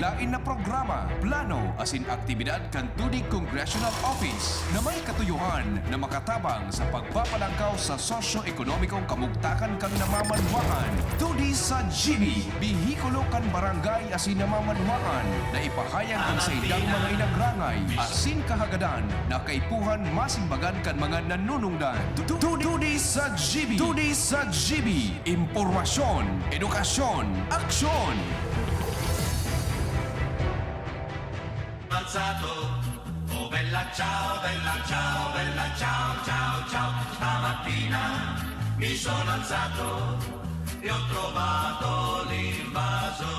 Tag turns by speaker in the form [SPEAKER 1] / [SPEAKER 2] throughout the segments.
[SPEAKER 1] lain na programa, plano asin aktibidad kan tudi Congressional Office na may katuyuhan na makatabang sa pagpapalangkaw sa sosyo-ekonomikong kamugtakan kan namamanhuan. Tudi sa GB, bihikulo kan barangay asin namamanhuan na ipahayag ang sa idang mga inagrangay asin kahagadan na kaipuhan masimbagan kan mga nanunungdan. Tudi sa GB, tudi sa GB, impormasyon, edukasyon, aksyon.
[SPEAKER 2] Oh bella ciao, bella ciao, bella ciao, ciao, ciao. Stamattina mi sono alzato e ho trovato l'invaso.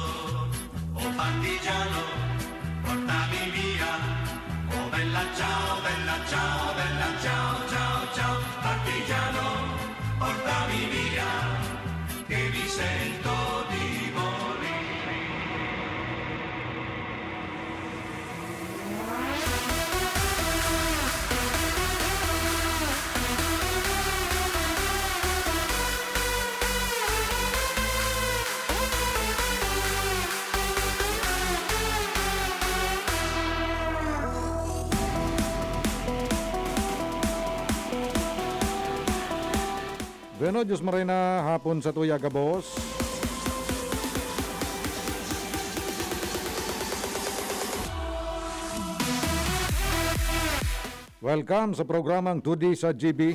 [SPEAKER 2] Oh partigiano, portami via. Oh bella ciao, bella ciao, bella ciao, ciao, ciao. Partigiano, portami via, che mi sento di morire.
[SPEAKER 3] Bueno, Diyos maray na hapon sa tuya ka, boss. Welcome sa programang 2D sa GB.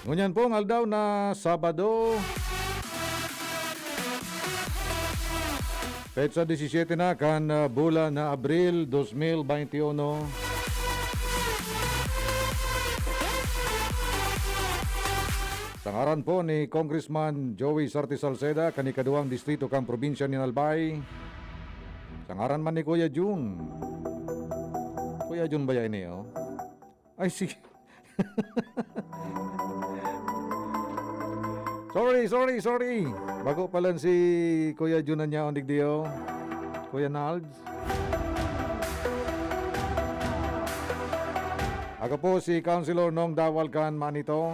[SPEAKER 3] Ngunyan po ang aldaw na Sabado, petsa 17 na kan bulan na Abril 2021. Sangaran po ni Congressman Joey Sarti Salceda, kanikaduang distrito kang probinsya ni Albay. Sangaran man ni Kuya Jun. Kuya Jun ba yan niyo? Ay, sige. Sorry. Bago pala si Kuya Jun na niya ondig diyo. Kuya Nalds. Ako po si Councilor Nong Dawalkan Manito.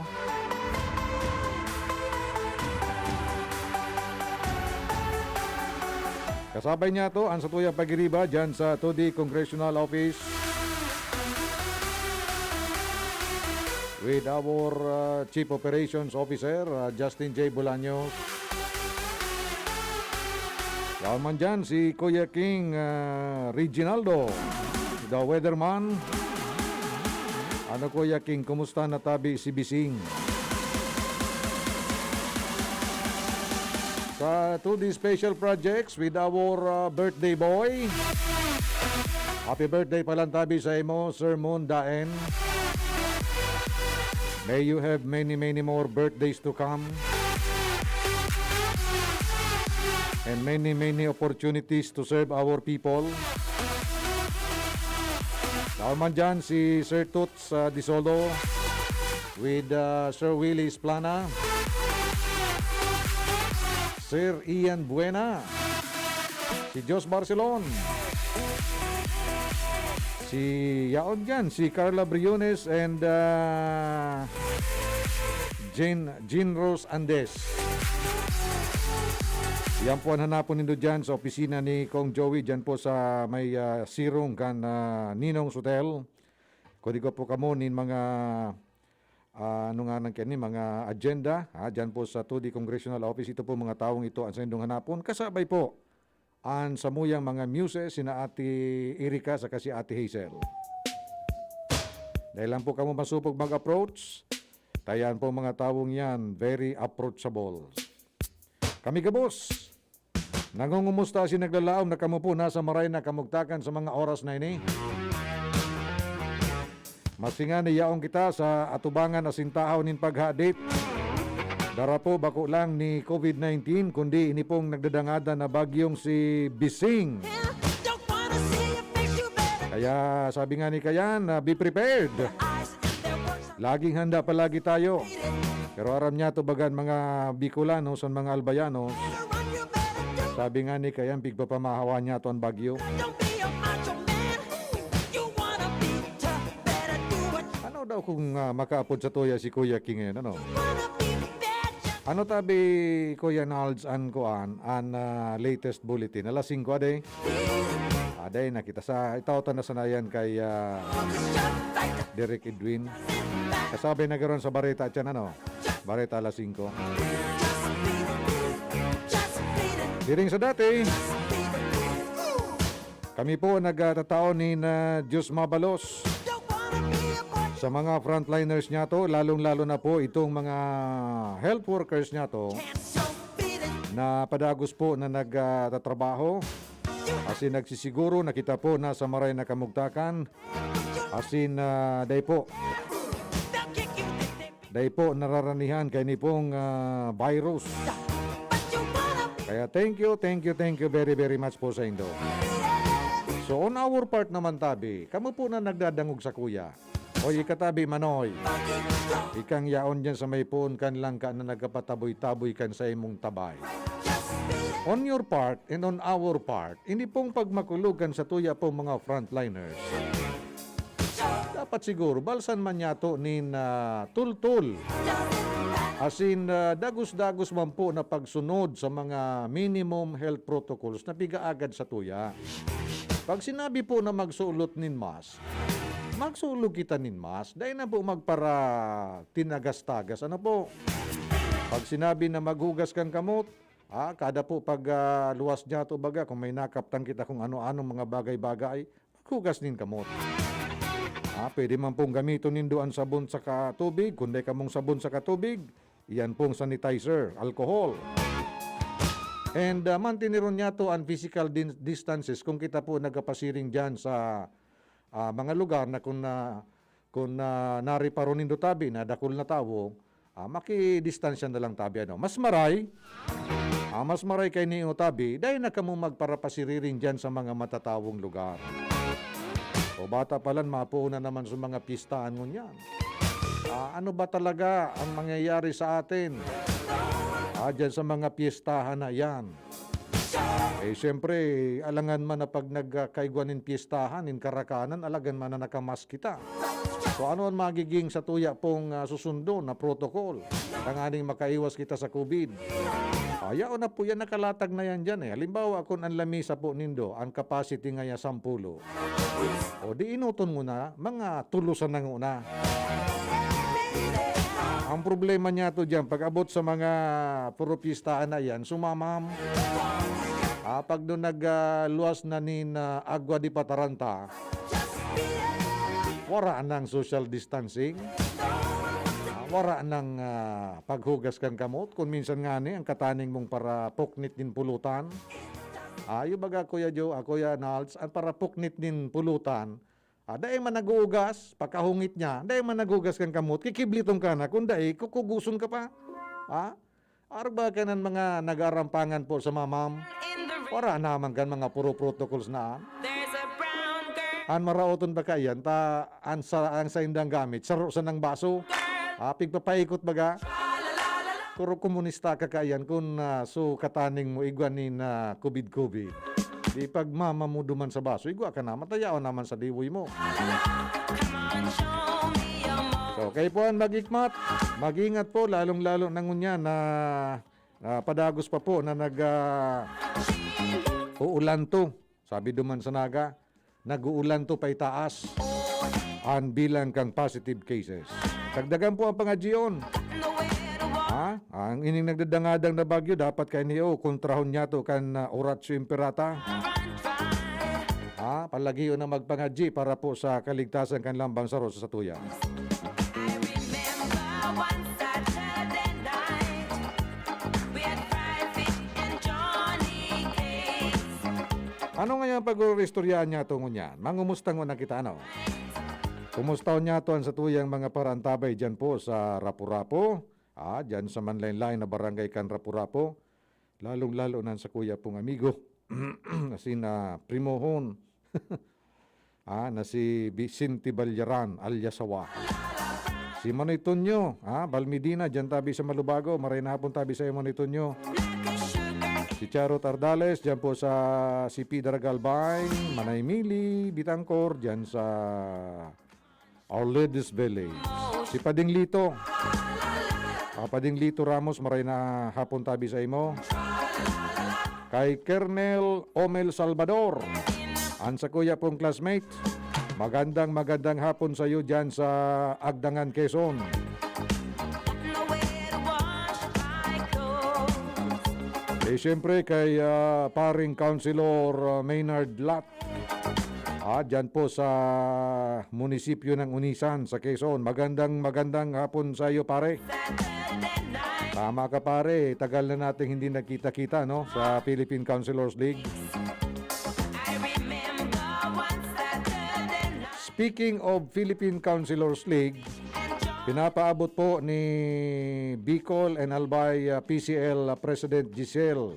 [SPEAKER 3] Kasabay niya to ang sa tuyang pagiriba dyan sa 2D Congressional Office with our Chief Operations Officer Justin J. Bolaños. Yaman dyan si Kuya King Reginaldo, the weatherman. Ano Kuya King, kumusta na tabi si Bising? Sa 2D Special Projects with our birthday boy. Happy birthday palantabi sa imo, Sir Moon Daen. May you have many more birthdays to come. And many opportunities to serve our people. Naman dyan si Sir Toots Disolo with Sir Willis Plana. Sir Ian Buena, si Jos Barcelon, si Yaon dyan, si Carla Briones and Jean Rose Andes. Yan po ang hanapon nindo dyan sa opisina ni Kong Joey, dyan po sa may sirong kan Ninong's Hotel. Kung di ko po kamunin mga ano nga nang kani mga agenda dyan po sa 2D Congressional Office. Ito po mga taong ito ang sa indong hanapon. Kasabay po ang samuyang mga muses sina Ate Erika sa kasi Ate Hazel. Dahil lang po kamo masupog mag-approach, tayan po mga taong yan very approachable. Kami kabos, nangungumusta si naglalaom na kamo po nasa maray na kamugtakan sa mga oras na ini. Masingan niyaong kita sa atubangan asintahaw nin paghadit. Dara po bako lang ni COVID-19 kundi ini pong nagdadangada na bagyong si Bising. Kaya sabi nga ni Kayan, be prepared. Laging handa palagi tayo. Pero aram niya to bagan mga Bicolano sa mga Albayano. Sabi nga ni Kayan, pigpapamahawa niya to ang bagyo. Ano daw kung makaapod sa toya si Kuya King ngayon, ano? Ano tabi Kuya Nalds an kuan an latest bulletin alas 5 aday. Aday nakita sa itawtan na sanayan kay Derek Edwin. Kasabi na garon sa Bareta at yan ano. Bareta alas 5. Diring sa dati. Kami po nagtataon ni Diyos Mabalos. Sa mga frontliners niya to, lalong-lalo na po itong mga health workers niya to na padagos po na nagtatrabaho. Asin nagsisiguro, nakita po nasa maray na kamugtakan. Asin day po nararanihan kay ni pong virus. Kaya thank you very much po sa indo. So on our part naman tabi, kamo po na nagdadangog sa kuya. O ikatabi manoy, ikang yaon dyan sa may puon kan lang ka na nagkapataboy-taboy kan sa imong tabay. On your part and on our part, hindi pong pagmakulugan sa tuya po mga frontliners. Dapat siguro, balsan man yato nin tul-tul. Asin dagos-dagos man po na pagsunod sa mga minimum health protocols na pigaagad sa tuya. Pag sinabi po na magsulot nin mask, magsulo kita nin mas, dahil na po magpara tinagas-tagas. Ano po? Pag sinabi na maghugas kang kamot, kada po pag luwas niya to baga, kung may nakaptan kita kung ano-ano mga bagay-bagay, maghugas nin kamot. Pwede man pong gamiton nindoan sabon sa katubig, kundi kamong sabon sa katubig, iyan pong sanitizer, alcohol. And mantiniron niya to ang physical distances kung kita po nagapasiring dyan sa mga lugar na kung nariparon nindo tabi na dakol na tawo, makidistansya na lang tabi ano. Mas maray kay niyo tabi dahil na kamo magparapasiririn diyan sa mga matatawong lugar. O bata palan mapuuna naman sa mga pistahan ngunyan. Ano ba talaga ang mangyayari sa atin? Diyan sa mga pistahan na yan. Siyempre, alangan man na pag nagkaiguanin piestahan, in karakanan, alagan man na nakamas kita. So ano ang magiging sa tuya pong susundo na protocol? Tanganing makaiwas kita sa COVID. Ayaw na po yan, nakalatag na yan dyan. Halimbawa, kung ang lamisa po nindo, ang capacity nga 10. O di inuton mo na, mga tulusan ng una. Ang problema niya to dyan, pag abot sa mga puro piestahan na yan, sumamam. Pag doon nagluwas na nin Agua di Pataranta, wara ng social distancing, wara ng paghugas kang kamot, kung minsan nga ni, ang kataning mong para puknit din pulutan. Yung baga Kuya Joe, Kuya Nalds, ang para puknit din pulutan, dahil man naguugas, pagkahungit niya, dahil man nagugas kang kamot, kikiblitong ka na, kung dahil kukuguson ka pa. Arba ka ng mga nag-arampangan po sa mamam. Para naman kan mga puro protocols na. An maraoton ba kayan ang sa indang gamit saro sa ng baso. Pigpapaikot baga. Kuro komunista ka kayan kun so kataning mo igwanin na COVID. Di pag mama mo duman sa baso, igwa ka naman tayaw naman sa diwoy mo. So kay po ang mag-ikmat, mag-ingat po lalong-lalo nangunya na padagos pa po na uulan to. Sabi duman sa naga, nag-uulan to pa'y taas ang bilang kang positive cases. Dagdagan po ang pangadyon. Ang ining nagdadangadang na bagyo, dapat kay niyo kontrahon niya to kan Oratio Imperata. Palagiyo na magpangadji para po sa kaligtasan kan lambang sa Rosa sa tuya. Ano nga yung pag-uristoryahan niya ito ngunyan? Mangumustang mo na kita, ano? Kumustaw niya ito sa tuyang mga parantabay dyan po sa Rapu-Rapu. Dyan sa manlain-lain na barangay kan Rapu-Rapu. Lalong-lalo na sa kuya pong amigo. Na si Primohon. Na si Vicente Balyaran, Alyasawa. Si Manoy Tonyo, Balmidina, dyan tabi sa Malubago. Maray na hapon tabi sa Manoy Tonyo. Si Charo Tardales, dyan po sa CP Daragalbay, Manay Mili, Bitangkor, dyan sa Our Ladies Village. Si Pading Lito, Pading Lito Ramos, maray na hapon tabi sa imo. Kay Kernel Omel Salvador, an sa kuya pong classmate, magandang hapon sa iyo dyan sa Agdangan, Quezon. Siyempre kay paring Councilor Maynard Lat, dyan po sa munisipyo ng Unisan sa Quezon. Magandang hapon sa iyo, pare. Tama ka, pare, tagal na nating hindi nakita-kita, no, sa Philippine Councilors League. Speaking of Philippine Councilors League, pinapaabot po ni Bicol and Albay PCL President Giselle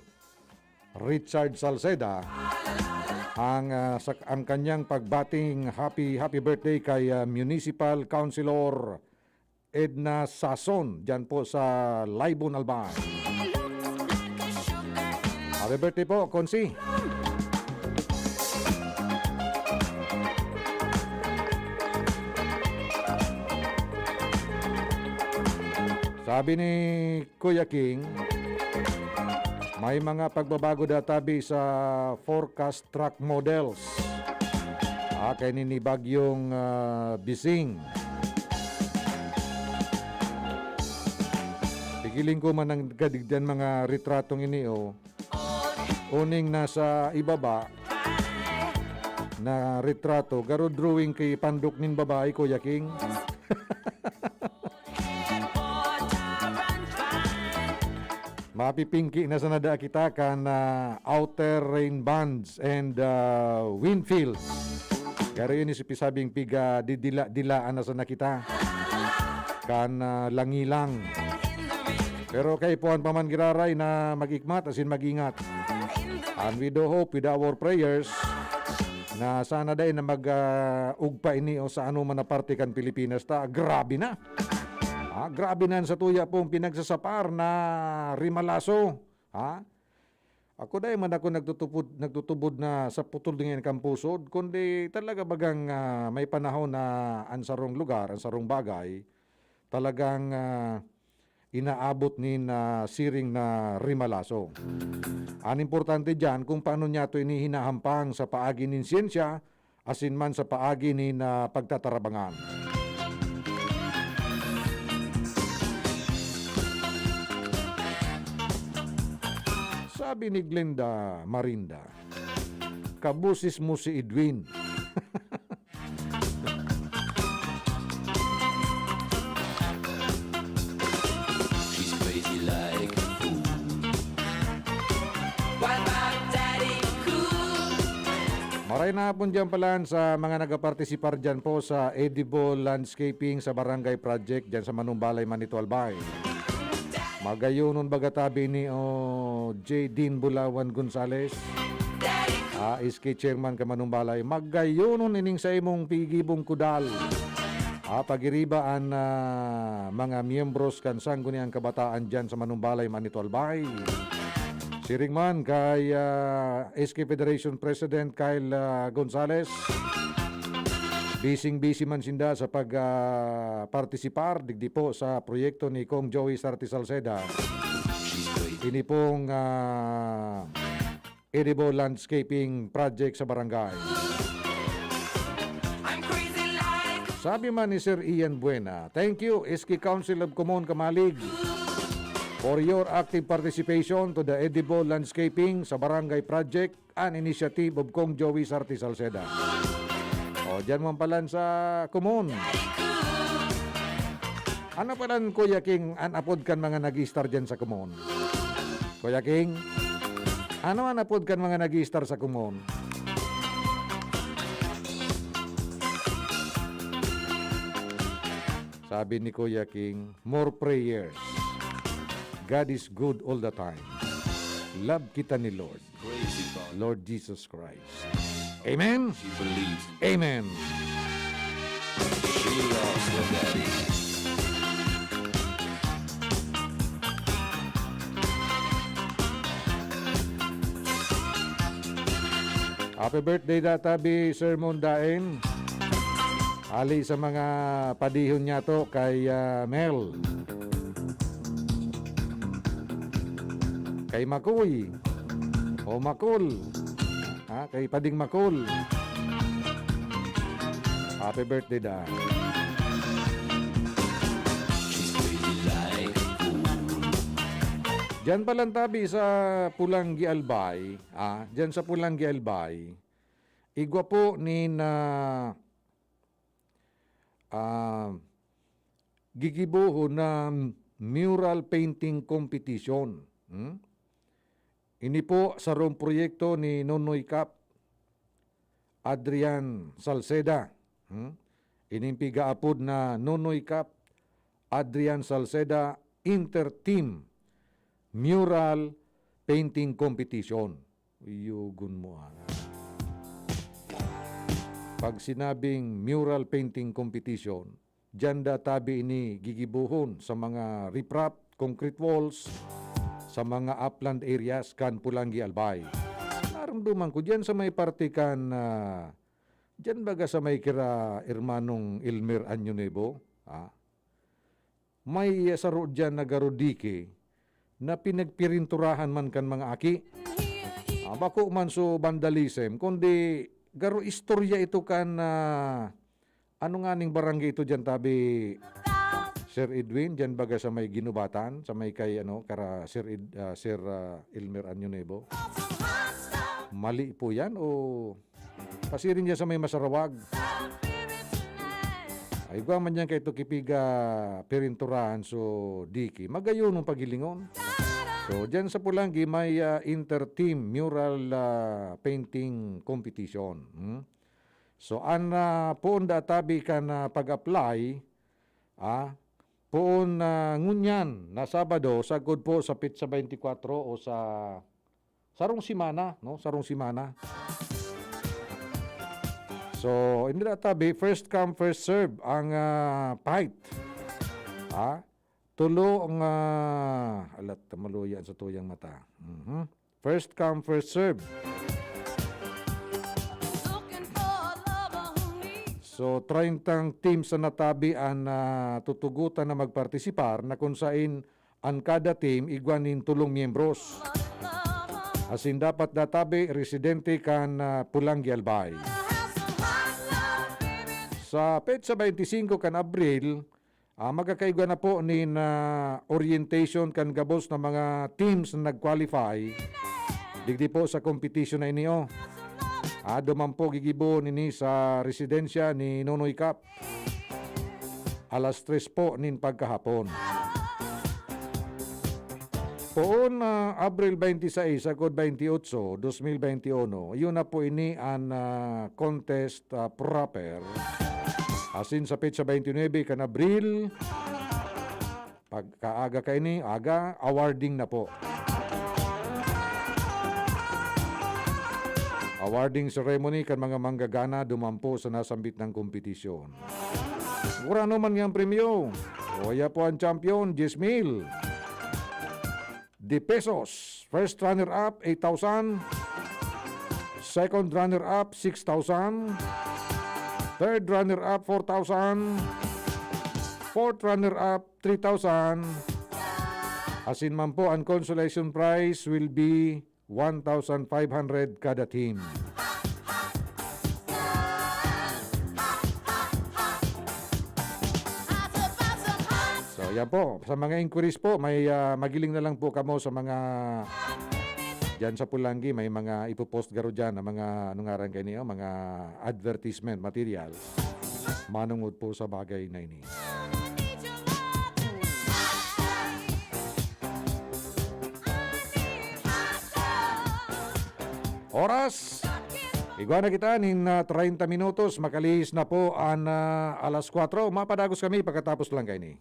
[SPEAKER 3] Richard Salceda ang kanyang pagbating happy birthday kay Municipal Councilor Edna Sason dyan po sa Laibon, Albay. Happy birthday po, Konsi. Sabi ni Kuya King, may mga pagbabago databi sa forecast track models. Kay ni Bagyong Bising. Pigiling ko man ang gadigdan mga retratong ini uning nasa ibaba na retrato, garo drawing kay pandok nin babae, Kuya King. Mapipingki na sa nada kita kan outer rain bands and wind fields. Kaya yun isipin piga dilaan na sa nakita kan langilang. Pero kay puan paman giraray na magikmat asin magingat. And we do hope with our prayers na sana day na mag-ugpa ini o sa ano man na parte kan Pilipinas ta. Grabe na. Grabe na sa tuya pong pinagsasapar na rimalaso. Ako day man ako nagtutubod na sa putol din kampusod, kundi talaga bagang may panahon na ansarong lugar, ansarong bagay, talagang inaabot ni na siring na rimalaso. Ang importante dyan kung paano niya ito inihinahampang sa paagi ng siyensya, asin man sa paagi ni na pagtatarabangan. Sabi ni Glenda Marinda, kabusis mo si Edwin.
[SPEAKER 2] She's crazy like a fool. What about Daddy Cool?
[SPEAKER 3] Maray na hapon dyan pala sa mga nagapartisipar dyan po sa Edible Landscaping sa Barangay Project dyan sa Manumbalay, Manito, Albay. Magayunon bagatabi ni J. Dean Bulawan Gonzales, SK Chairman ka Manumbalay. Magayunon ining sa imong pigibong kudal. Pagiribaan na mga miyembros kan sangguniang kabataan dyan sa Manumbalay, Manito, Albay. Siring man kay SK Federation President Kyle Gonzales. Busy man sinda sa pag-partisipar digdi po sa proyekto ni Kong Joey Sarti Salceda. Ini pong Edible Landscaping Project sa barangay. Sabi man ni Sir Ian Buena, thank you SK Council of Common Kamalig for your active participation to the Edible Landscaping sa Barangay Project, an initiative of Kong Joey Sarti Salceda. Diyan mo palan sa Kumon. Ano palan, Kuya King, anapod kan mga nag-i-star dyan sa Kumon? Kuya King, ano anapod kan mga nag-i-star sa Kumon? Sabi ni Kuya King, more prayers. God is good all the time. Love kita ni Lord. Lord Jesus Christ. Amen?
[SPEAKER 2] She believes.
[SPEAKER 3] Amen.
[SPEAKER 2] She loves her daddy.
[SPEAKER 3] Happy birthday databi, Sir Mondain. Ali sa mga padihon niya to kay Mel. kay Makoy, o Makul, kay Pading Makul. Happy birthday da.
[SPEAKER 2] She's crazy like a fool.
[SPEAKER 3] Diyan palang tabi sa Pulangi Albay, diyan sa Pulangi Albay, igwa po ni na gigibuho na mural painting competition. Ini po sa rong proyekto ni Nonoy Cap Adrian Salceda. Inimpiga apod na Nonoy Cap Adrian Salceda Inter-Team Mural Painting Competition. Iyugun mo. Pag sinabing mural painting competition, dyan databi ini gigibuhon sa mga riprap, concrete walls, sa mga upland areas kan Pulangi Albay. Naramduman ko dyan sa may partikan dyan baga sa may kira Hermanong Elmer Anyonebo, may saro dyan na garodike na pinagpirinturahan man kan mga aki. Bako man so vandalism, kundi garo istorya ito kan ano nga ning barangay ito dyan tabi Sir Edwin, dyan baga sa may ginubatan, sa may kay kara Sir Elmer Anyonebo. Mali po yan o pasirin niya sa may Masarawag. Ay gwa man yan kay ito kipiga pirinturahan so diki. Magayon ng pagilingon. So dyan sa Pulangi may inter-team mural painting competition. So an poon databi ka na pag-apply poon ngunyan na Sabado sagod po sa Pitsa 24 o sa sarong simana, no? Sarong simana. So hindi databi first come first serve ang fight. Tulo ang alat maluyan sa tuyang mata. First come first serve. So 30 teams sa natabi ang tutugutan na magpartisipar na kung saan ang kada team igwanin tulong miyembros. Asin dapat databi residente kan Pulangi Albay. Sa petsa 25 kan Abril, magkakaigwa na po ni orientation kan gabos na mga teams na nag-qualify. Digdi po sa competition na inyo. Duman po gigibo nini sa residensya ni Nonoy Cap. Alas 3 po nin pagkahapon. Poon Abril 26 agod 28, 2021, yun na po ini ang contest proper. Asin sa petsa 29 kan Abril, pagkaaga ka ini, awarding na po. Awarding ceremony kan mga manggagana dumampo sa nasambit ng kompetisyon. Murano man yung premyo. Oya po ang champion, 10,000 de pesos. First runner-up, 8,000. Second runner-up, 6,000. Third runner-up, 4,000. Fourth runner-up, 3,000. Asin man po, ang consolation prize will be 1,500 kada team. So yan po, sa mga inquiries po, may magiling na lang po kamo sa mga dyan sa Pulangi, may mga ipopost garo dyan na mga nungaran kayo niyo, mga advertisement material. Manungod po sa bagay na ini. Oras, igwa na kita nin 30 minutos, makalis na po ang alas 4. Mapadagos kami pagkatapos lang kayo ni.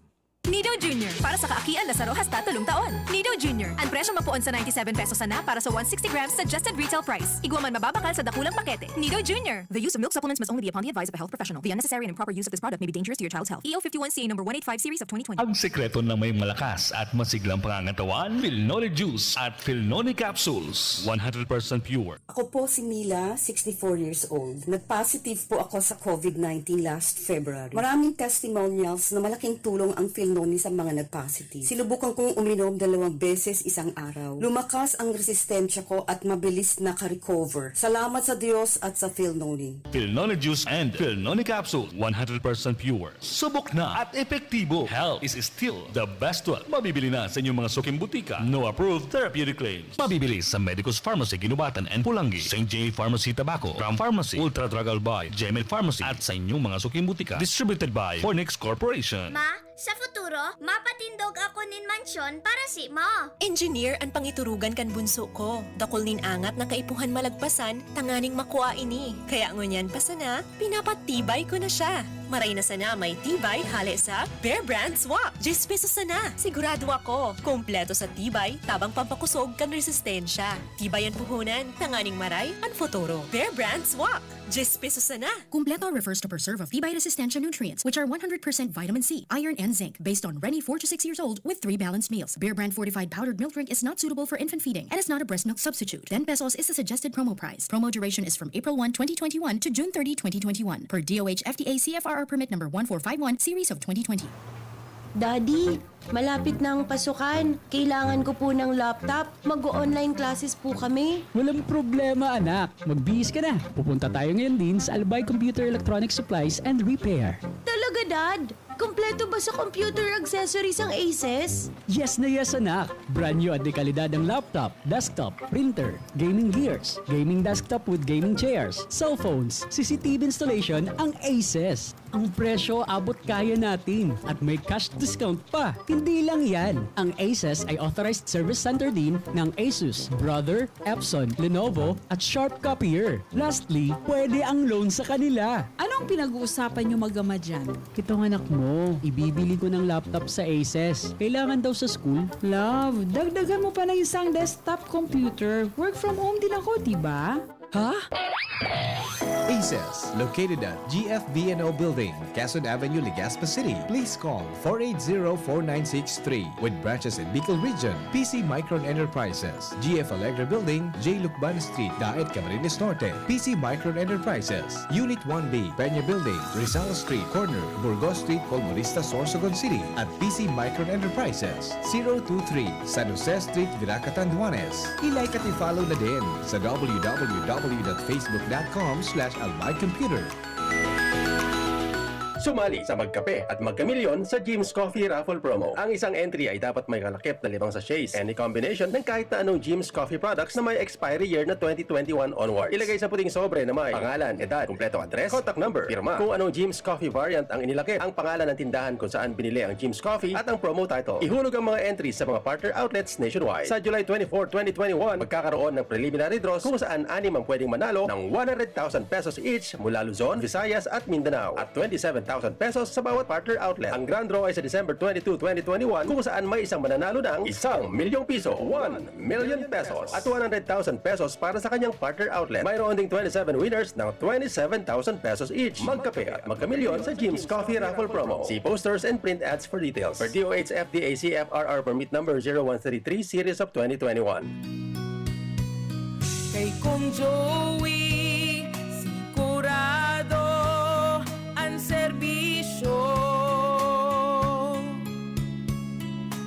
[SPEAKER 4] Nido Jr. Para sa kaakian Lazaro hasta tulong taon. Nido Jr. Ang presyo mapuon sa 97 pesos na para sa 160 grams suggested retail price. Igwa man mababakal sa dakulang pakete. Nido Jr. The use of milk supplements must only be upon the advice of a health professional. The unnecessary and improper use of this product may be dangerous to your child's health. EO 51CA number 185 series of 2020.
[SPEAKER 5] Ang sekreto ng may malakas at masiglang pangangatawan, Philnoni Juice at Philnoni Capsules. 100% pure.
[SPEAKER 6] Ako po si Mila, 64 years old. Nag-positive po ako sa COVID-19 last February. Maraming testimonials na malaking tulong ang Philnoni ni sa mga nag-positive. Sinubukan kong uminom 2 beses isang araw. Lumakas ang resistensya ko at mabilis naka-recover. Salamat sa Diyos at sa Philnoni.
[SPEAKER 5] Philnoni Juice and Philnoni Capsule, 100% pure. Subok na at epektibo. Health is still the best one. Mabibili na sa inyong mga suking butika. No approved therapeutic claims. Mabibili sa Medicus Pharmacy, Ginubatan and Pulangi, St. J. Pharmacy, Tabaco, Ram Pharmacy, Ultra Drug Albay, Gemel Pharmacy at sa inyong mga suking butika. Distributed by Fornix Corporation.
[SPEAKER 7] Ma, sa futuro, mapatindog ako nin mansyon para si mo.
[SPEAKER 4] Engineer ang pangiturugan kan bunso ko. Dakol nin angat na kaipuhan malagpasan, tanganing makuha ini. Kaya ngunyan pa sana, pinapatibay ko na siya. Maray na sana may tibay hali sa Bear Brand Swak. 10 pesos sana. Sigurado ako. Kompleto sa tibay, tabang pampakusog kan resistensya. Tibay ang puhunan, tanganing maray, ang futuro. Bear Brand Swak. 10 pesos sana.
[SPEAKER 8] Kumpleto refers to preserve of Tibay resistensya nutrients, which are 100% vitamin C, iron, and zinc, based on Rennie 4 to 6 years old with 3 balanced meals. Bear Brand fortified powdered milk drink is not suitable for infant feeding and is not a breast milk substitute. 10 pesos is the suggested promo price. Promo duration is from April 1, 2021 to June 30, 2021 per DOH FDA CFRR permit number 1451 series of 2020.
[SPEAKER 9] Daddy, malapit na ang pasukan. Kailangan ko po ng laptop. Mag-online classes po kami.
[SPEAKER 10] Walang problema, anak. Magbihis ka na. Pupunta tayo ngayon din sa Albay Computer Electronic Supplies and Repair.
[SPEAKER 9] Talaga, Dad? Kompleto ba sa computer accessories ang Aces?
[SPEAKER 10] Yes na yes, anak. Brand new at dekalidad ang laptop, desktop, printer, gaming gears, gaming desktop with gaming chairs, cellphones, CCTV installation ang Aces. Ang presyo abot kaya natin at may cash discount pa. Hindi lang yan. Ang Aces ay authorized service center din ng Asus, Brother, Epson, Lenovo at Sharp Copier. Lastly, pwede ang loan sa kanila.
[SPEAKER 11] Anong pinag-uusapan nyo mag-ama dyan?
[SPEAKER 10] Itong anak mo, ibibili ko ng laptop sa Aces. Kailangan daw sa school.
[SPEAKER 11] Love, dagdagan mo pa ng isang desktop computer. Work from home din ako, diba?
[SPEAKER 10] Ha?
[SPEAKER 12] Aces, located at GFBNO Building, Quezon Avenue, Legazpi City. Please call 480-4963 with branches in Bicol Region, PC Micron Enterprises, GF Allegra Building, J. Lucban Street, Daet, Camarines Norte, PC Micron Enterprises, Unit 1B, Peña Building, Rizal Street, Corner, Burgos Street, Colmonista, Sorsogon City, at PC Micron Enterprises, 023 San Jose Street, Viracatan, Duanes. I-like at i-follow na din sa www.facebook.com/albaycomputer.
[SPEAKER 13] Sumali sa Magkape at Magkamilyon sa Jim's Coffee Raffle Promo. Ang isang entry ay dapat may kalakip na 5 sachets. Any combination ng kahit na anong Jim's Coffee products na may expiry year na 2021 onwards. Ilagay sa puting sobre na may pangalan, edad, kumpletong address, contact number, firma. Kung anong Jim's Coffee variant ang inilakip, ang pangalan ng tindahan kung saan binili ang Jim's Coffee at ang promo title. Ihulog ang mga entries sa mga partner outlets nationwide. Sa July 24, 2021, magkakaroon ng preliminary draws kung saan 6 ang pwedeng manalo ng 100,000 pesos each mula Luzon, Visayas at Mindanao at 27,000 pesos sa bawat partner outlet. Ang grand draw ay sa December 22, 2021 kung saan may isang mananalo ng 1 milyong piso, 1 million pesos at 100,000 pesos para sa kanyang partner outlet. Mayroon ding 27 winners ng 27,000 pesos each. Magkape at magkamilyon sa Jim's Coffee Raffle Promo. See posters and print ads for details. For DOH FDA CFRR permit number 0133 series of 2021.
[SPEAKER 14] Kay Kong Joey, sigurado ang serbisyo.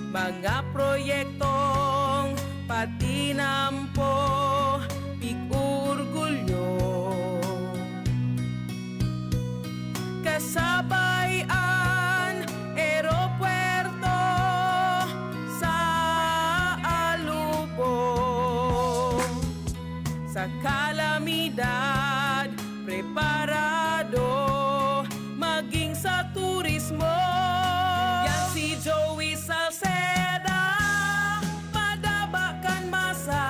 [SPEAKER 14] Mga proyektong patinampo, pig-urgulyo. Kasabayan, aeropuerto sa alubong. Sa kalamidad, preparado, maging sa turismo. Yan si Joey Salceda, madabakan masa,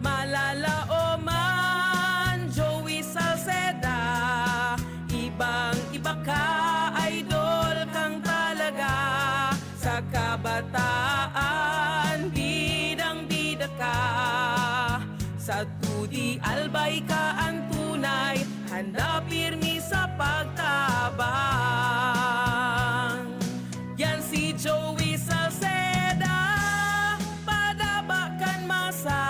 [SPEAKER 14] malala o man. Joey Salceda, ibang-iba ka, idol kang talaga. Sa kabataan, bidang-bida ka. Sa tudi albay ka ang tunay, handa pirmi sa pagtabang. Yan si Joey Salceda, padabakan masa,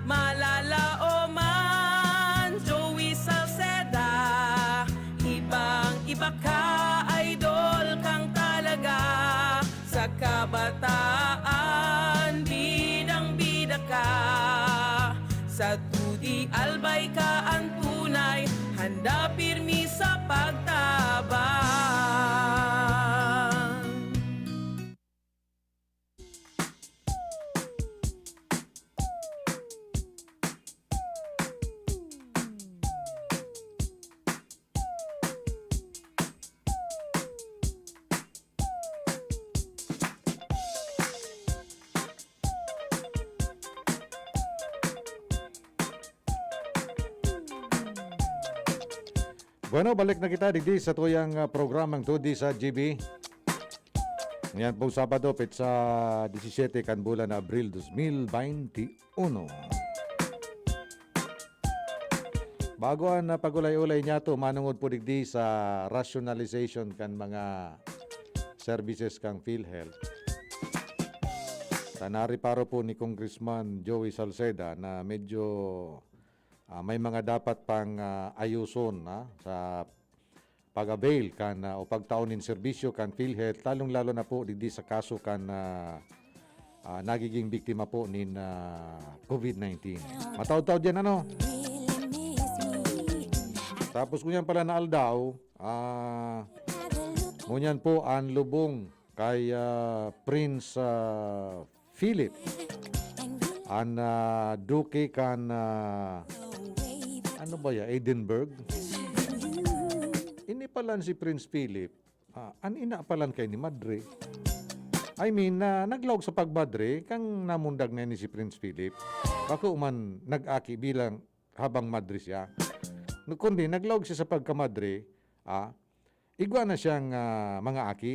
[SPEAKER 14] malala o man. Joey Salceda, ibang-iba ka, idol kang talaga. Sa tudi albay ka ang tunay, handa pirmi sa pagtabang.
[SPEAKER 3] Bueno, balik na kita digdi sa tuyang programang tudi sa GB. Ngayon po Sabado, sa 17 kan bulan na Abril 2021. Bago ang pagulay-ulay niya to, manungod po digdi sa rationalization kan mga services kang PhilHealth. Tanari paro po ni Congressman Joey Salceda na medyo may mga dapat pang ayuson sa pag-avail kan o pagtaunin serbisyo kan PhilHealth, lalong-lalo na po digdi sa kaso kan nagiging biktima po nin COVID-19. Mataw-taw diyan ano? Tapos kunyan pala na aldaw, ngunyan po ang lubong kay Prince Philip. Ang Duke kan ano ba ya, Edinburgh? Ini palan si Prince Philip. An ina palan kay ni Madre. I mean, naglawag sa pagmadre kang namundag na ni si Prince Philip. Kako man nag-aki bilang habang madre siya. Kundi naglawag siya sa pagkamadre, igwa na siyang mga aki.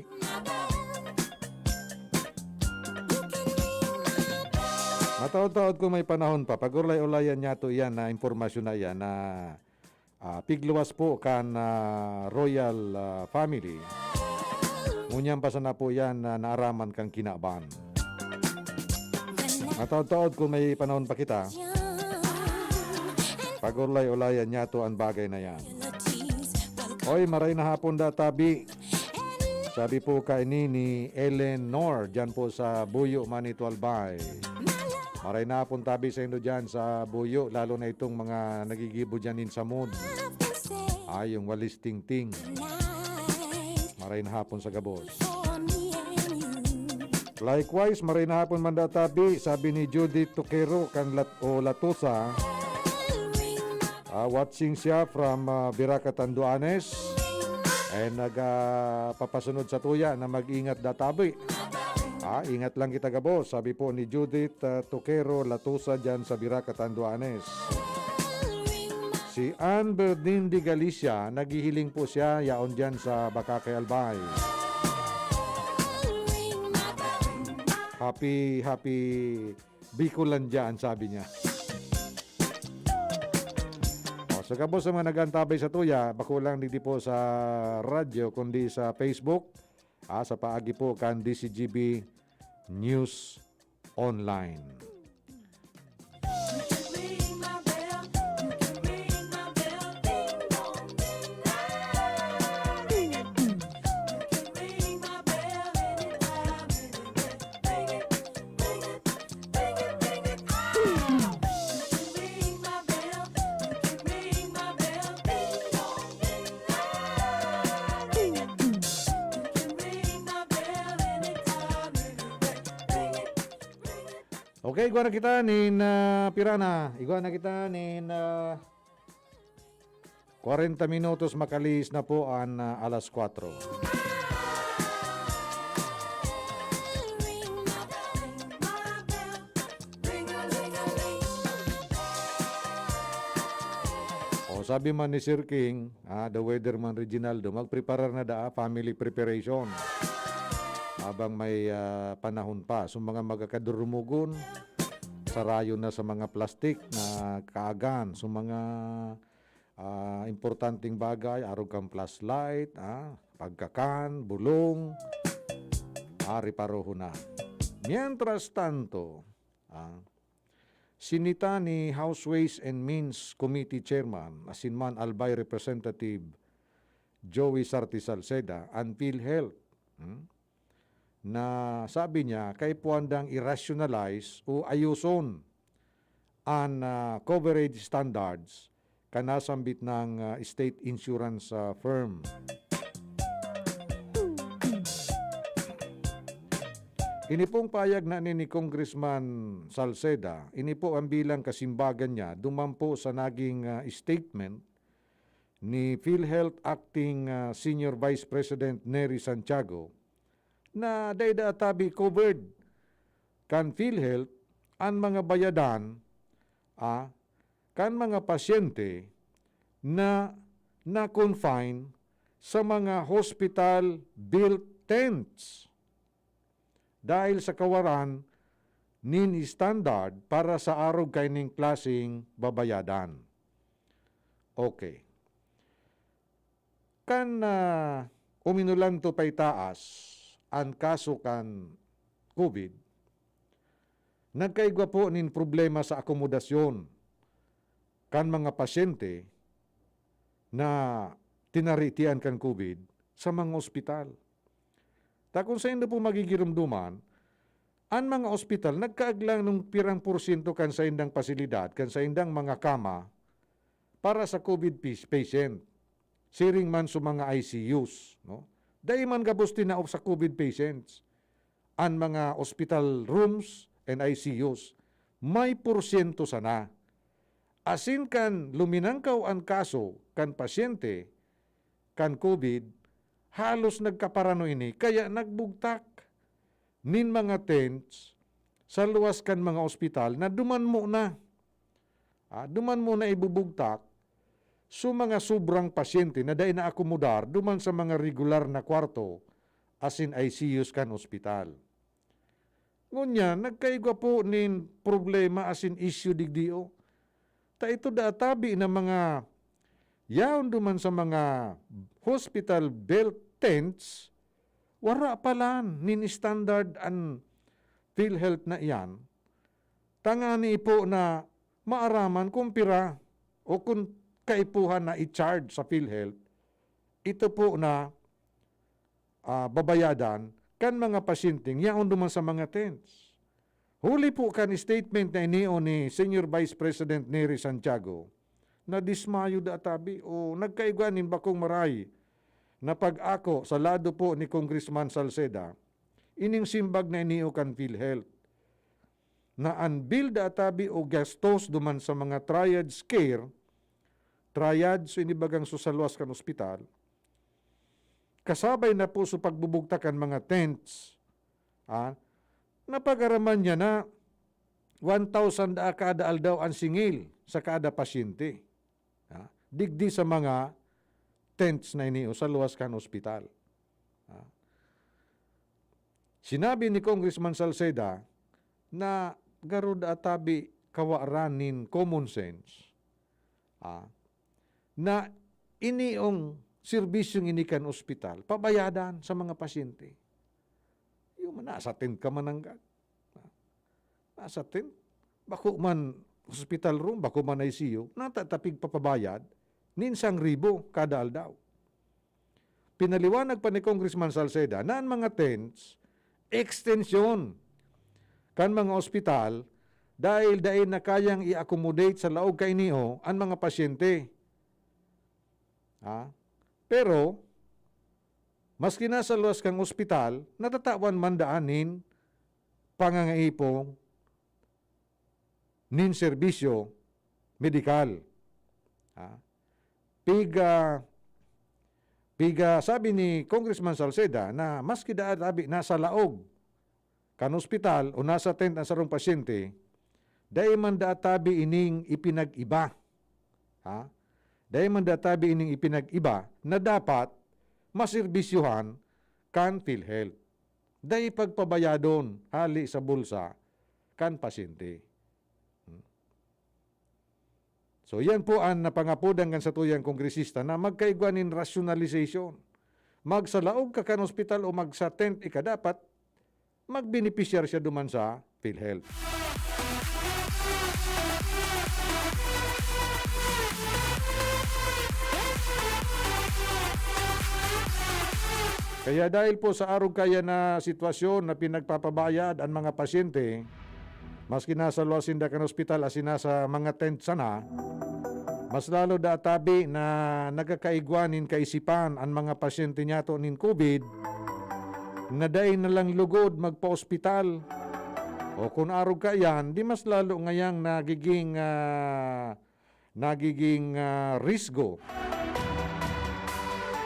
[SPEAKER 3] Mataod-taod ko may panahon pa. Pag-ulay-ulayan niya to yan na impormasyon na yan na pigluwas po kan royal family. Ngunyan pa sana po yan na naaraman kang kinaban. Mataod-taod ko may panahon pa kita. Pag-ulay-ulayan niya to ang bagay na yan. Oy, maray na hapon da tabi. Sabi po kaini ni Eleanor dyan po sa Buyo, Manito, Albay. Maray na hapon tabi sa inyo dyan sa Buyo, lalo na itong mga nagigibo dyan in sa mood. Yung walis ting-ting. Maray na hapon sa Gabos. Likewise, maray na hapon manda tabi, sabi ni Judith Tukero kan Latosa. Watching siya from Biraca, Tanduanes. And nagpapasunod sa tuya na mag-ingat databi. Ingat lang kita Gabos, sabi po ni Judith Tukero Latosa dyan sa Biraca, Tanduanes. Si Ann Berdindi Galicia, naghihiling po siya yaon dyan sa Bacacay, Albay. Happy Bicolan dyan, sabi niya. So Gabos sa mga nagantabay sa tuya, bakulang hindi po sa radyo, kundi sa Facebook, sa paagi po kan DCGB News Online. Okay, igwa na kita nin Pirana. Igwa na kita nin 40 minutos makalis na po ang alas 4. Sabi man ni Sir King, the weatherman Reginaldo, magpreparar na family preparation. Habang may panahon pa. So mga magkakadurumugon, sarayo na sa mga plastik na kaagan. So mga importanteng bagay, arog kang flashlight, pagkakan, bulong, riparoho na. Mientras tanto, sinita ni House Ways and Means Committee Chairman, asinman Albay Representative Joey Sarti Salceda, ang PhilHealth, na sabi niya, kay puandang i-rationalize o ayuson ang coverage standards kanasambit ng state insurance firm. Ini pong payag na ni Congressman Salceda, ini po ang bilang kasimbagan niya, dumampo sa naging statement ni PhilHealth Acting Senior Vice President Nery Santiago na tabi covered kan PhilHealth ang mga bayadan kan mga pasyente na na-confine sa mga hospital-built tents dahil sa kawaran nin standard para sa arog kaining klaseng babayadan. Okay. Kan uminulan to pay taas ang kaso kan COVID, nagkaigwa po nin problema sa akomodasyon kan mga pasyente na tinaritian kan COVID sa mga ospital. Ta kung sa po magigirumduman, ang mga ospital nagkaaglang ng pirang porsyento kan sa indang pasilidad, kan sa indang mga kama para sa COVID patient. Siring man sa mga ICUs. No? Dahil man gabos tinaop sa COVID patients, ang mga hospital rooms and ICUs, may porsyento sana. Asin kan luminangkaw ang kaso kan pasyente, kan COVID, halos nagkaparano ini, kaya nagbugtak nin mga tents sa luwas kan mga ospital na duman mo na. Duman mo na ibubugtak so mga sobrang pasyente na dahil na-akomodar duman sa mga regular na kwarto asin ICUs kan ospital. Ngunya, nagkaigwa po nin problema asin issue digdio. Ta ito tabi na mga yaon duman sa mga hospital built tents, wara palan nin standard ang PhilHealth na iyan. Tangani po na maaraman kung pira o kung kaipuhan na i-charge sa PhilHealth, ito po na babayadan kan mga pasyenteng yaon duman sa mga tents. Huli po kan statement na iniyo ni Senior Vice President Nery Santiago na dismayo tabi o nagkaigwanin bakong maray na pag-ako sa lado po ni Congressman Salceda, ining simbag na iniyo kan PhilHealth na unbilled tabi o gastos duman sa mga triage care, triage inibagang susalwas kan ospital, kasabay na po sa pagbubugtakan mga tents, napag-araman niya na 1,000 kada aldaw ang singil sa kada pasyente. Digdi sa mga tents na iniyo sa luwas kan ospital. Sinabi ni Congressman Salceda na garud atabi kawaranin common sense na iniong serbisyong inikan ospital, pabayadan sa mga pasyente. Yung nasa tent ka mananggad. Nasa tent. Bako man hospital room, bako man ICU, natatapig papabayad, ninsang ribo kada aldaw. Pinaliwanag pa ni Congressman Salceda na ang mga tents, extension kan mga ospital dahil na kayang i-accommodate sa laog kay niyo ang mga pasyente. Pero, maski nasa luwas kang ospital, natatawan mandaanin pangangaipong nin serbisyo medikal. Piga sabi ni Congressman Salceda na maski daabi nasa laog kan ospital o nasa tent ang sarong pasyente, dahil man daatabi ining ipinag-iba. Dahil man daatabi ining ipinag-iba na dapat maserbisyuhan kan PhilHealth. Dahil pagpabayadon hali sa bulsa kan pasyente. So yan po ang napangapudan kan sa tuyang kongresista na magkaigwanin rationalization. Magsalaog ka kan ospital o magsa tent ika dapat magbenepisyar siya duman sa PhilHealth. Kaya dahil po sa arog kaya na sitwasyon na pinagpapabayad ang mga pasyente, maski nasa Luasinda kan ospital asin nasa mga tent sana, mas lalo da tabi na nagkakaigwanin kaisipan ang mga pasyente niya to nin COVID, nga daay na lang lugod magpa-ospital. O kung arog ka yan, di mas lalo ngayang nagiging risgo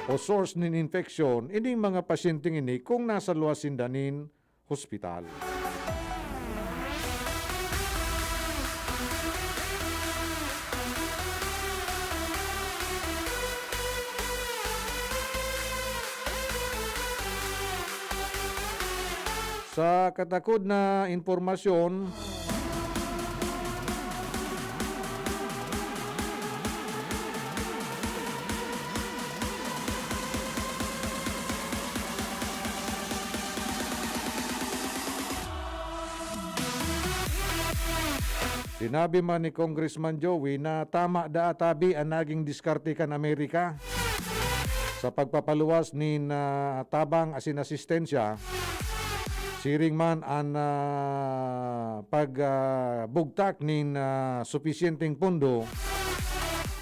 [SPEAKER 3] o source nin infection ining mga pasyenteng ini kung nasa Luasinda nin hospital. Sa katakod na informasyon, sinabi man ni Congressman Joey na tama daatabi ang naging diskarte kan Amerika sa pagpapaluwas ni tabang asin asistensya. Siring man ang pagbugtak nin supisyenteng pondo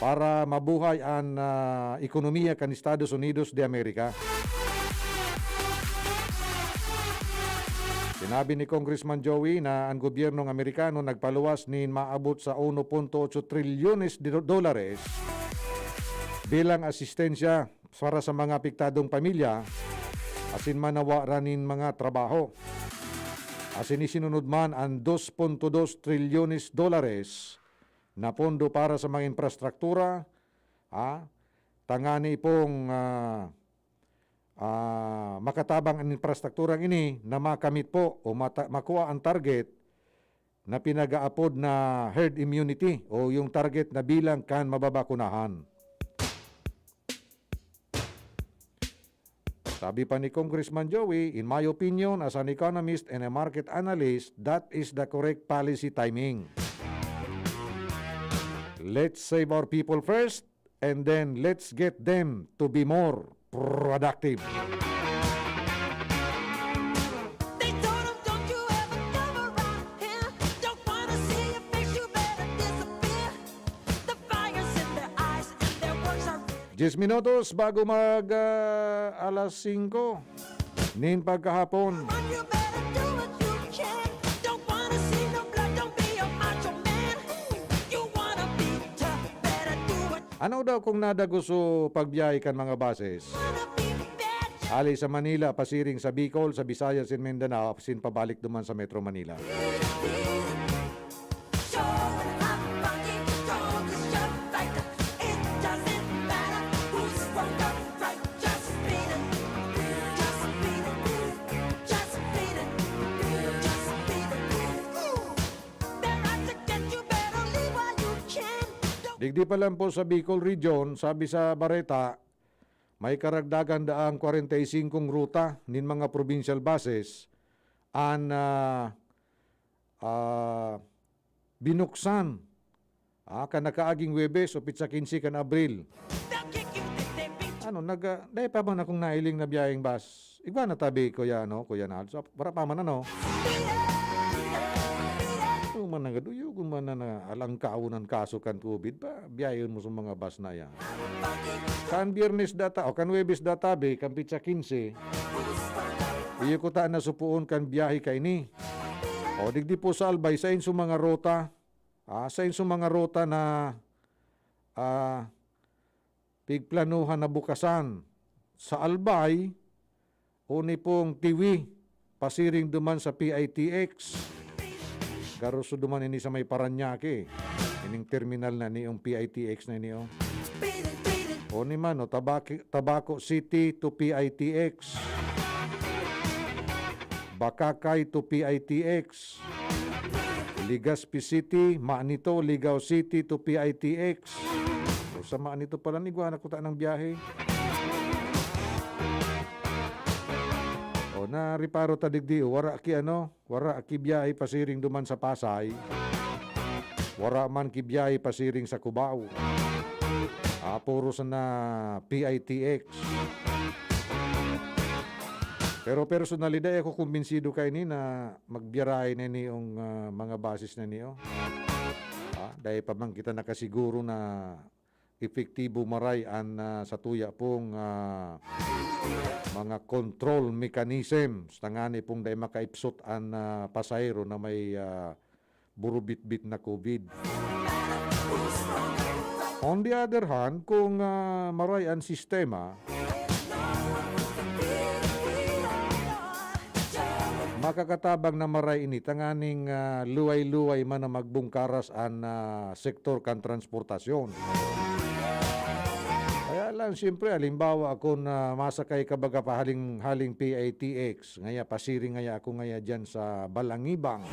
[SPEAKER 3] para mabuhay ang ekonomiya kan Estados Unidos de Amerika. Sinabi ni Congressman Joey na ang gobyernong Amerikano nagpaluwas nin maabot sa 1.8 trilyones de dolares bilang asistensya para sa mga apektadong pamilya asin manawa ranin mga trabaho. Asin isinunod man ang 2.2 trilyones dolares na pondo para sa mga infrastruktura, tangani pong makatabang ang infrastrukturang ini na makamit po o makuha ang target na pinag-aapod na herd immunity o yung target na bilang kan mababakunahan. Sabi pa ni Congressman Joey, in my opinion, as an economist and a market analyst, that is the correct policy timing. Let's save our people first, and then let's get them to be more productive. Just minutos bago mag alas 5 nin pagkahapon. Ano daw kung nada gusto pagbiyahe kan mga bases? Ali sa Manila, pasiring sa Bicol, sa Visayas and Mindanao, sin pabalik duman sa Metro Manila. Digdi pa lang po sa Bicol Region, sabi sa Bareta, may karagdagan daang 45 ruta nin mga provincial buses ang binuksan kan nakaaging Webes o pitsa 15 kan Abril. Dahil pa ba na kung nailing na biyaheng bus? Igba na tabi, Kuya Nal. So, para pa man man nagaduyo kung man na alang kaunan kaso kan COVID pa biyayon mo sa mga bus na yan. Kan Biyernes data o kan Webes data be kan pitsa 15 iyo ko ta na supuon kan biyahe kay ni o digdi po sa Albay sa inso mga rota na pigplanuhan na bukasan sa Albay o ni pong Tiwi pasiring duman sa PITX Garuso duman ini sa may Paranaque. Ining terminal na ni yung PITX na niyo. O ni man, Tabaco City to PITX. Bakakay to PITX. Legazpi City, Manito, Ligao City to PITX. O sa Manito pala ni Guana ko ta ng biyahe. O na riparo tadigdi, wara ki biyahe pasiring duman sa Pasay. Wara man ki biyahe pasiring sa Cubao. Puro sa na PITX. Pero personally, dahil ako kumbinsido kay ni na magbiyarahe na ni yung mga basis na niyo. Dahil pa man kita nakasiguro na epektibo maray an sa tuya pong mga control mechanisms tangani pong dahil makaipsot an pasayro na may burubit-bit na COVID. On the other hand, kung maray ang sistema, makakatabang na maray ini tanganing luway-luway man na magbungkaras ang sektor kan transportasyon. Kaya lang, siyempre, halimbawa ako na masakay kabaga pa haling PITX, ngaya pasiring ngaya ako ngaya dyan sa Balangibang,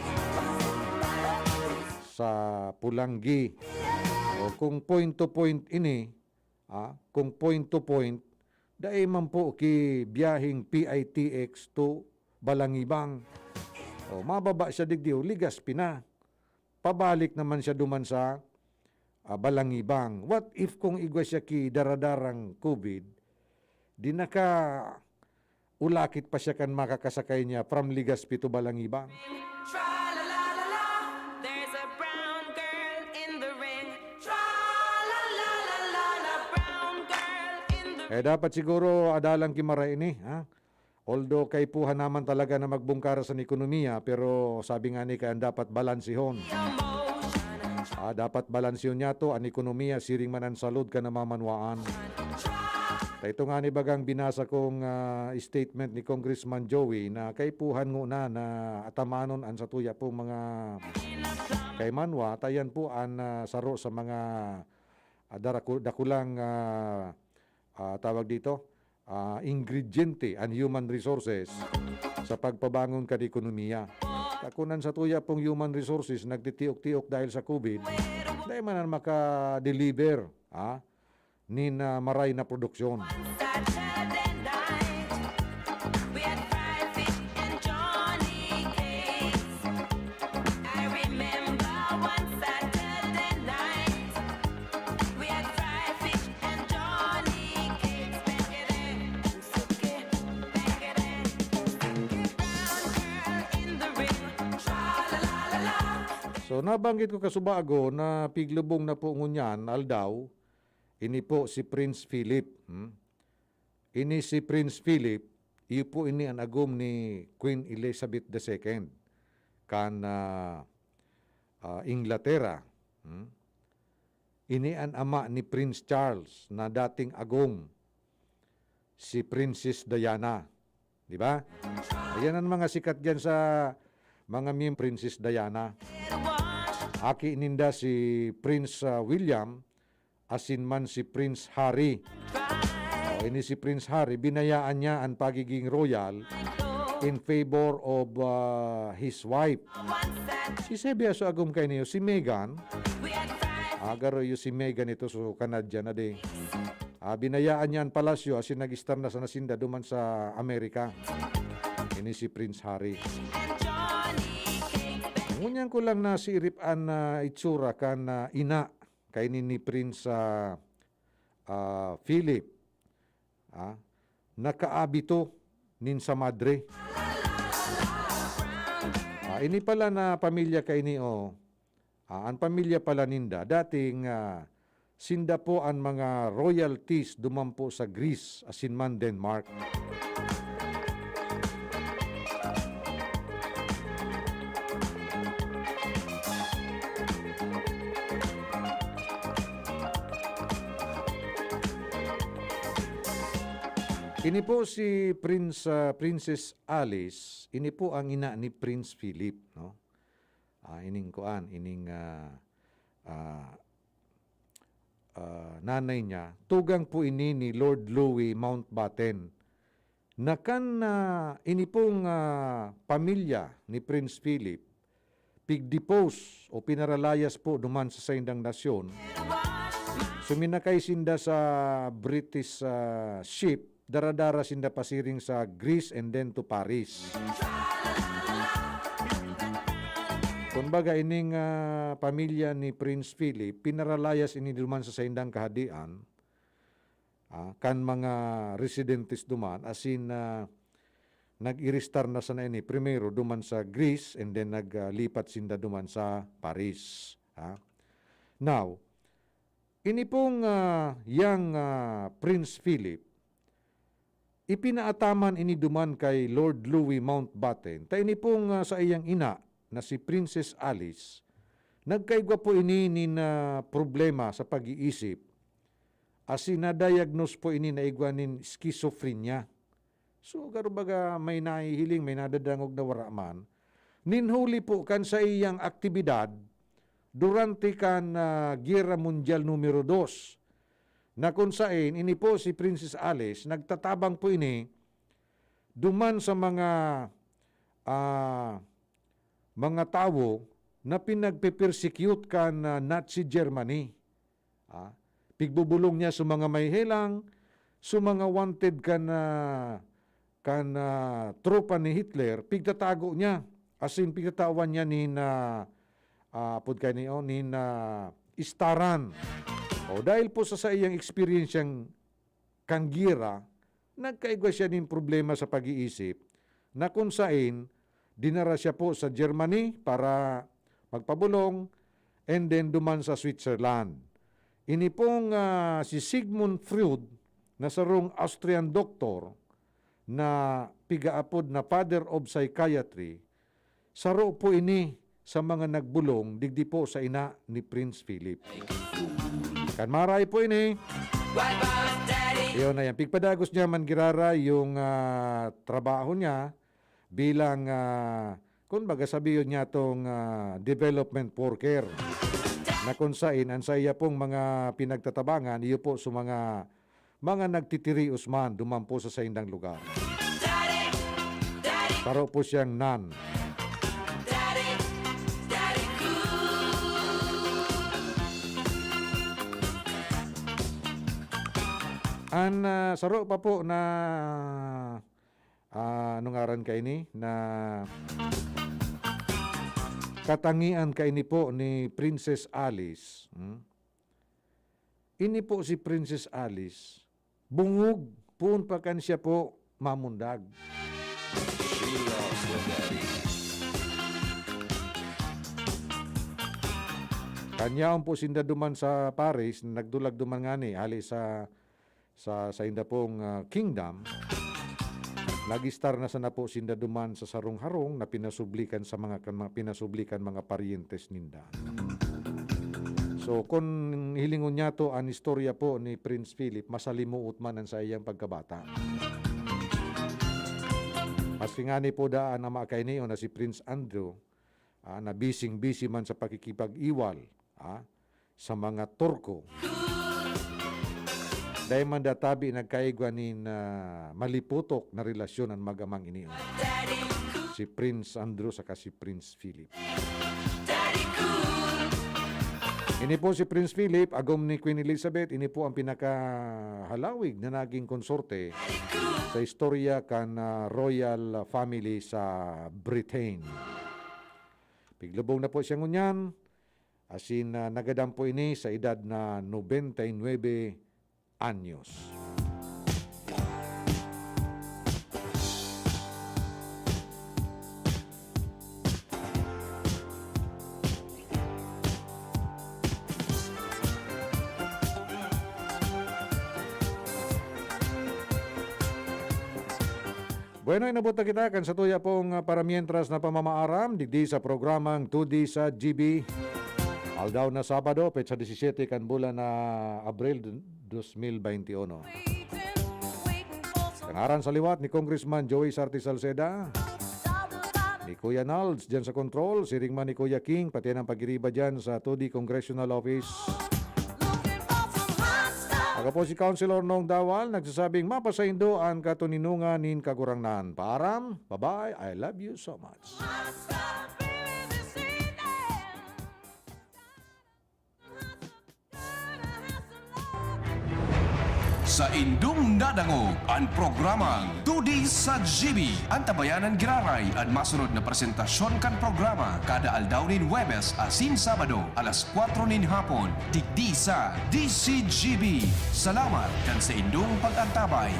[SPEAKER 3] sa Pulanggi, o kung point to point ini, kung point to point, dahil man po ki biyahing PITX to Balangibang. O mababa siya digdiw, ligas pina. Pabalik naman siya duman sa Balangibang. What if kung igwa siya ki daradarang COVID, di naka ulakit pa siya kan makakasakay niya from Ligaspi to Balangibang.
[SPEAKER 14] There's a brown girl in the ring.
[SPEAKER 3] Dapat siguro adalang kimara ini, Although kay puha naman talaga na magbungkara sa ekonomiya, pero sabi nga ni kayan dapat balansihon. Dapat balansihon niya to, ang ekonomiya, siring man ang salud ka na mamanwaan. Ito nga ni bagang binasa kong statement ni Congressman Joey na kay puhan na atamanon ang sa tuya po mga kay manwa, tayan po ang saro sa mga dakulang tawag dito, ingrediente and human resources sa pagpabangon ka di ekonomiya. Kakunan sa tuya pong human resources nagtitiok-tiok dahil sa COVID, dahil man ang maka-deliver ni na maray na produksyon. So nabanggit ko kasubago na piglubong na po ngunyan, aldaw, ini po si Prince Philip. Ini si Prince Philip, iyo po ini ang agom ni Queen Elizabeth II kan Inglaterra. Ini ang ama ni Prince Charles na dating agong si Princess Diana. Di ba? Ayan ang mga sikat dyan sa mga meme Princess Diana. Aki ininda si Prince William, asin man si Prince Harry. Ini si Prince Harry, binayaan niya ang pagiging royal in favor of his wife. Si Sebiaso agum kay niyo, si Meghan. Agaro yung si Meghan ito, so Canadian na din. Binayaan niya ang palasyo, asin nag-istar na sa nasinda duman sa Amerika. Ini si Prince Harry. Ngunyan ko lang na si iripan na itsura kan ina kay ni Prince Philip. Nakaabito nin sa madre. Ini pala na pamilya kay ni ang pamilya pala ninda dating sinda po ang mga royalties dumampo sa Greece asin man Denmark. Ini po si Princess Alice, ini po ang ina ni Prince Philip, no? Ining nanay niya, tugang po ini ni Lord Louis Mountbatten. Ini pong pamilya ni Prince Philip, pigdepose o pinaralayas po duman sa saindang nasyon. Suminakay sinda sa British ship, daradara sinda pasiring sa Greece and then to Paris. Kumbaga ining pamilya ni Prince Philip, pinaralayas ini duman sa saindang kahadian, kan mga residentes duman, asin nag-i-restart na sana ini primero duman sa Greece and then naglipat sinda duman sa Paris. Now, ini pong Prince Philip, ipinaataman ini duman kay Lord Louis Mountbatten. Ta ini pong sa iyang ina na si Princess Alice, nagkaigwa po ini na problema sa pag-iisip. As na-diagnose po ini na igwanin schizophrenia. So, karubaga may nahihiling, may nadadangog na waraman. Ninhuli po kan sa iyang aktibidad durante kan Giyera Mundial numero 2. Na kung saan, ini po si Princess Alice, nagtatabang po ini duman sa mga tao na pinagpe-persecute kan Nazi Germany. Pigbubulong niya sa mga may helang, sa mga wanted kan tropa ni Hitler, pigtatago niya. As in, pigtatawan niya ni Istaran. O dahil po sa iyang experience yang kangira, nagkaigwa siya ng problema sa pag-iisip na kung saan dinara siya po sa Germany para magpabulong and then duman sa Switzerland. Ini pong si Sigmund Freud na sarong Austrian doctor na pigaapod na Father of Psychiatry, saro po ini sa mga nagbulong digdi po sa ina ni Prince Philip. Kan maray po ini. Iyon na yan. Pigpadagos niya man girara yung trabaho niya bilang, kung baga sabihin niya tong development worker. Na kung saan, ang saya pong mga pinagtatabangan, iyo po sa mga nagtitiri usman dumampo sa saindang lugar. Taro po siyang nan. Saro pa po na anong ngaran ka ini na katangian ka ini po ni Princess Alice. Ini po si Princess Alice, bungog, puun pa kan siya po mamundag. Kanyaon po sinda duman sa Paris, nagdulag duman nga ni, hali sa inda pong kingdom. Nagistar na sana po sinda duman sa sarong-harong na pinasublikan sa mga parientes ninda. So kung hilingon niya to ang istorya po ni Prince Philip, masalimuot man ang sa iyang pagkabata. Maski nga ni po daan na makay niyo na si Prince Andrew, na busy man sa pakikipag-iwal sa mga Turko. Dahil man databi nagkaigwa ni maliputok na relasyon ang magamang iniyon. Si Prince Andrew saka si Prince Philip. Ini po si Prince Philip, agom ni Queen Elizabeth, ini po ang pinakahalawig na naging konsorte sa istorya kan royal family sa Britain. Piglubong na po siya ngunyan, asin nagadam po ini sa edad na 99 anyos. Bueno, inabot na kita kan sa tuya pong paramientras na pamamaaram digdi sa programang 2D sa GB. Aldaw na Sabado, petsa 17 kan bulan na Abril 2021. Kangaran sa liwat ni Congressman Joey Sarti Salceda, ni Kuya Nalds dyan sa control, siring man ni Kuya King, pati ng pag-iriba dyan sa 2D Congressional Office. Ako po si Councilor Nong Dawal, nagsasabing mapasaindo ang katuninungan nin kagurangnan. Paaram, bye-bye, I love you so much.
[SPEAKER 1] Sa indung nadangog ang programang 2D sa GB. Ang tabayanan giraray at masunod na presentasyon kan programa kada aldaw nin Huwebes asin Sabado alas 4 nin hapon digdi sa DCGB. Salamat kan sa indung pag-antabay.